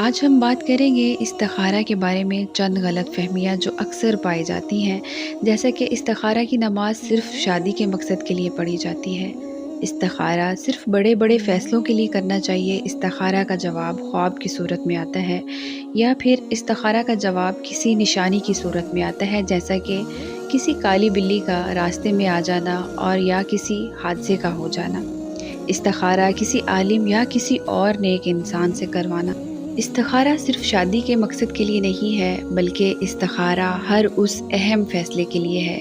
آج ہم بات کریں گے استخارہ کے بارے میں چند غلط فہمیاں جو اکثر پائی جاتی ہیں، جیسا کہ استخارہ کی نماز صرف شادی کے مقصد کے لیے پڑھی جاتی ہے۔ استخارہ صرف بڑے بڑے فیصلوں کے لیے کرنا چاہیے۔ استخارہ کا جواب خواب کی صورت میں آتا ہے، یا پھر استخارہ کا جواب کسی نشانی کی صورت میں آتا ہے، جیسا کہ کسی کالی بلی کا راستے میں آ جانا اور یا کسی حادثے کا ہو جانا۔ استخارہ کسی عالم یا کسی اور نیک انسان سے کروانا۔ استخارہ صرف شادی کے مقصد کے لیے نہیں ہے، بلکہ استخارہ ہر اس اہم فیصلے کے لیے ہے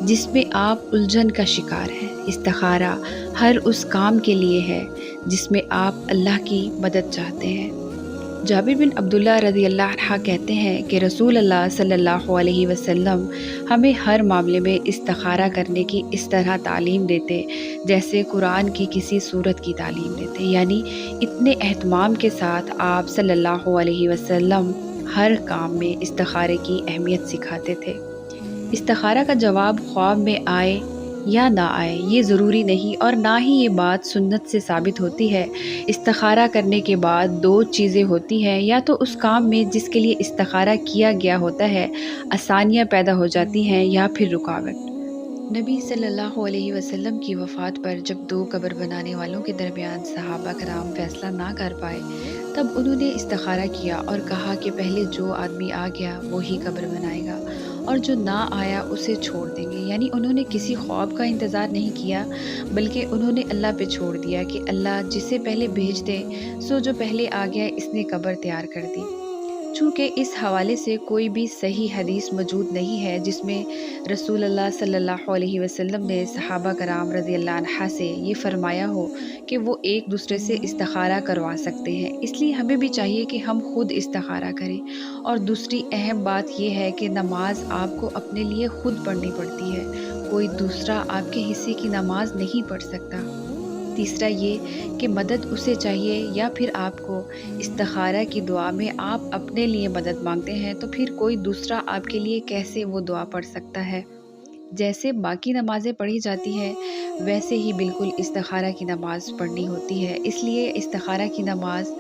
جس میں آپ الجھن کا شکار ہیں۔ استخارہ ہر اس کام کے لیے ہے جس میں آپ اللہ کی مدد چاہتے ہیں۔ جابر بن عبداللہ رضی اللہ عنہ کہتے ہیں کہ رسول اللہ صلی اللہ علیہ وسلم ہمیں ہر معاملے میں استخارہ کرنے کی اس طرح تعلیم دیتے جیسے قرآن کی کسی سورت کی تعلیم دیتے، یعنی اتنے اہتمام کے ساتھ آپ صلی اللہ علیہ وسلم ہر کام میں استخارے کی اہمیت سکھاتے تھے۔ استخارہ کا جواب خواب میں آئے یا نہ آئے یہ ضروری نہیں، اور نہ ہی یہ بات سنت سے ثابت ہوتی ہے۔ استخارہ کرنے کے بعد دو چیزیں ہوتی ہیں، یا تو اس کام میں جس کے لیے استخارہ کیا گیا ہوتا ہے آسانیاں پیدا ہو جاتی ہیں، یا پھر رکاوٹ۔ نبی صلی اللہ علیہ وسلم کی وفات پر جب دو قبر بنانے والوں کے درمیان صحابہ کرام فیصلہ نہ کر پائے، تب انہوں نے استخارہ کیا اور کہا کہ پہلے جو آدمی آ گیا وہی قبر بنائے گا، اور جو نہ آیا اسے چھوڑ دیں گے۔ یعنی انہوں نے کسی خواب کا انتظار نہیں کیا، بلکہ انہوں نے اللہ پہ چھوڑ دیا کہ اللہ جسے پہلے بھیج دے، سو جو پہلے آ گیا اس نے قبر تیار کر دی۔ چونکہ اس حوالے سے کوئی بھی صحیح حدیث موجود نہیں ہے جس میں رسول اللہ صلی اللہ علیہ وسلم نے صحابہ کرام رضی اللہ عنہ سے یہ فرمایا ہو کہ وہ ایک دوسرے سے استخارہ کروا سکتے ہیں، اس لیے ہمیں بھی چاہیے کہ ہم خود استخارہ کریں۔ اور دوسری اہم بات یہ ہے کہ نماز آپ کو اپنے لیے خود پڑھنی پڑتی ہے، کوئی دوسرا آپ کے حصے کی نماز نہیں پڑھ سکتا۔ تیسرا یہ کہ مدد اسے چاہیے، یا پھر آپ کو استخارہ کی دعا میں آپ اپنے لیے مدد مانگتے ہیں تو پھر کوئی دوسرا آپ کے لیے کیسے وہ دعا پڑھ سکتا ہے؟ جیسے باقی نمازیں پڑھی جاتی ہیں ویسے ہی بالکل استخارہ کی نماز پڑھنی ہوتی ہے۔ اس لیے استخارہ کی نماز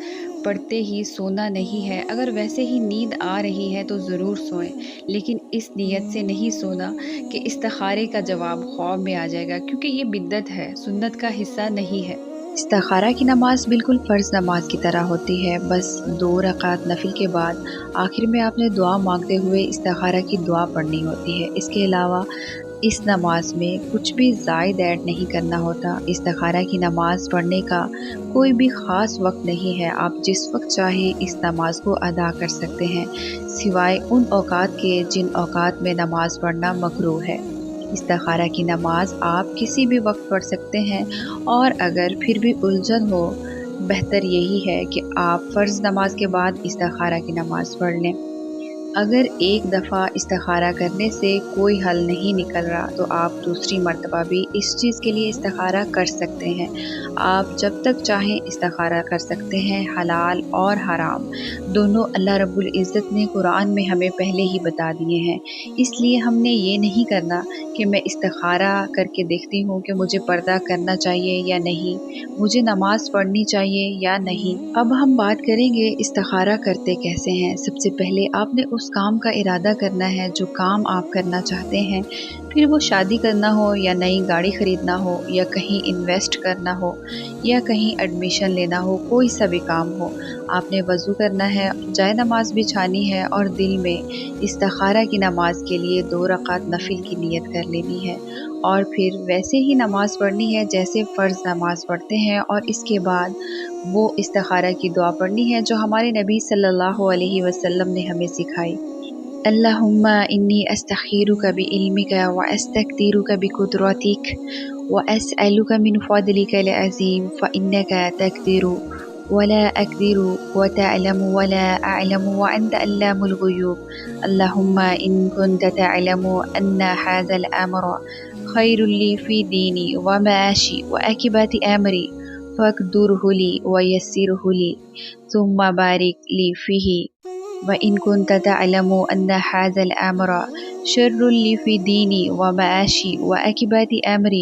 پڑھتے ہی سونا نہیں ہے۔ اگر ویسے ہی نیند آ رہی ہے تو ضرور سوئیں، لیکن اس نیت سے نہیں سونا کہ استخارے کا جواب خواب میں آ جائے گا، کیونکہ یہ بدعت ہے، سنت کا حصہ نہیں ہے۔ استخارہ کی نماز بالکل فرض نماز کی طرح ہوتی ہے، بس 2 رکعت نفل کے بعد آخر میں آپ نے دعا مانگتے ہوئے استخارہ کی دعا پڑھنی ہوتی ہے۔ اس کے علاوہ اس نماز میں کچھ بھی زائد ایڈ نہیں کرنا ہوتا۔ استخارہ کی نماز پڑھنے کا کوئی بھی خاص وقت نہیں ہے، آپ جس وقت چاہیں اس نماز کو ادا کر سکتے ہیں، سوائے ان اوقات کے جن اوقات میں نماز پڑھنا مکروہ ہے۔ استخارہ کی نماز آپ کسی بھی وقت پڑھ سکتے ہیں، اور اگر پھر بھی الجھن ہو، بہتر یہی ہے کہ آپ فرض نماز کے بعد استخارہ کی نماز پڑھ لیں۔ اگر ایک دفعہ استخارہ کرنے سے کوئی حل نہیں نکل رہا تو آپ دوسری مرتبہ بھی اس چیز کے لیے استخارہ کر سکتے ہیں۔ آپ جب تک چاہیں استخارہ کر سکتے ہیں۔ حلال اور حرام دونوں اللہ رب العزت نے قرآن میں ہمیں پہلے ہی بتا دیے ہیں، اس لیے ہم نے یہ نہیں کرنا کہ میں استخارہ کر کے دیکھتی ہوں کہ مجھے پردہ کرنا چاہیے یا نہیں، مجھے نماز پڑھنی چاہیے یا نہیں۔ اب ہم بات کریں گے استخارہ کرتے کیسے ہیں۔ سب سے پہلے آپ نے اس کام کا ارادہ کرنا ہے جو کام آپ کرنا چاہتے ہیں، پھر وہ شادی کرنا ہو یا نئی گاڑی خریدنا ہو یا کہیں انویسٹ کرنا ہو یا کہیں ایڈمیشن لینا ہو، کوئی سا بھی کام ہو۔ آپ نے وضو کرنا ہے، جائے نماز بچھانی ہے اور دل میں استخارہ کی نماز کے لیے 2 رکعت نفل کی نیت کر لینی ہے، اور پھر ویسے ہی نماز پڑھنی ہے جیسے فرض نماز پڑھتے ہیں، اور اس کے بعد وہ استخارہ کی دعا پڑھنی ہے جو ہمارے نبی صلی اللہ علیہ وسلم نے ہمیں سکھائی۔ اللہم انی استخیرک بعلمک واستقدرک بقدرتک واسألک من فضلک العظیم فإنک تقدر ولا اقدر وتعلم ولا اعلم وانت علام الغیوب۔ اللہم ان كنت تعلم ان هذا الامر خیر لی فی دینی ومعاشی وعاقبۃ امری فاقدره لی ویسره لی ثم بارک لی فیہ، وإن كنت تعلم أن هذا الأمر شر لي في ديني ومعاشي وعاقبة أمري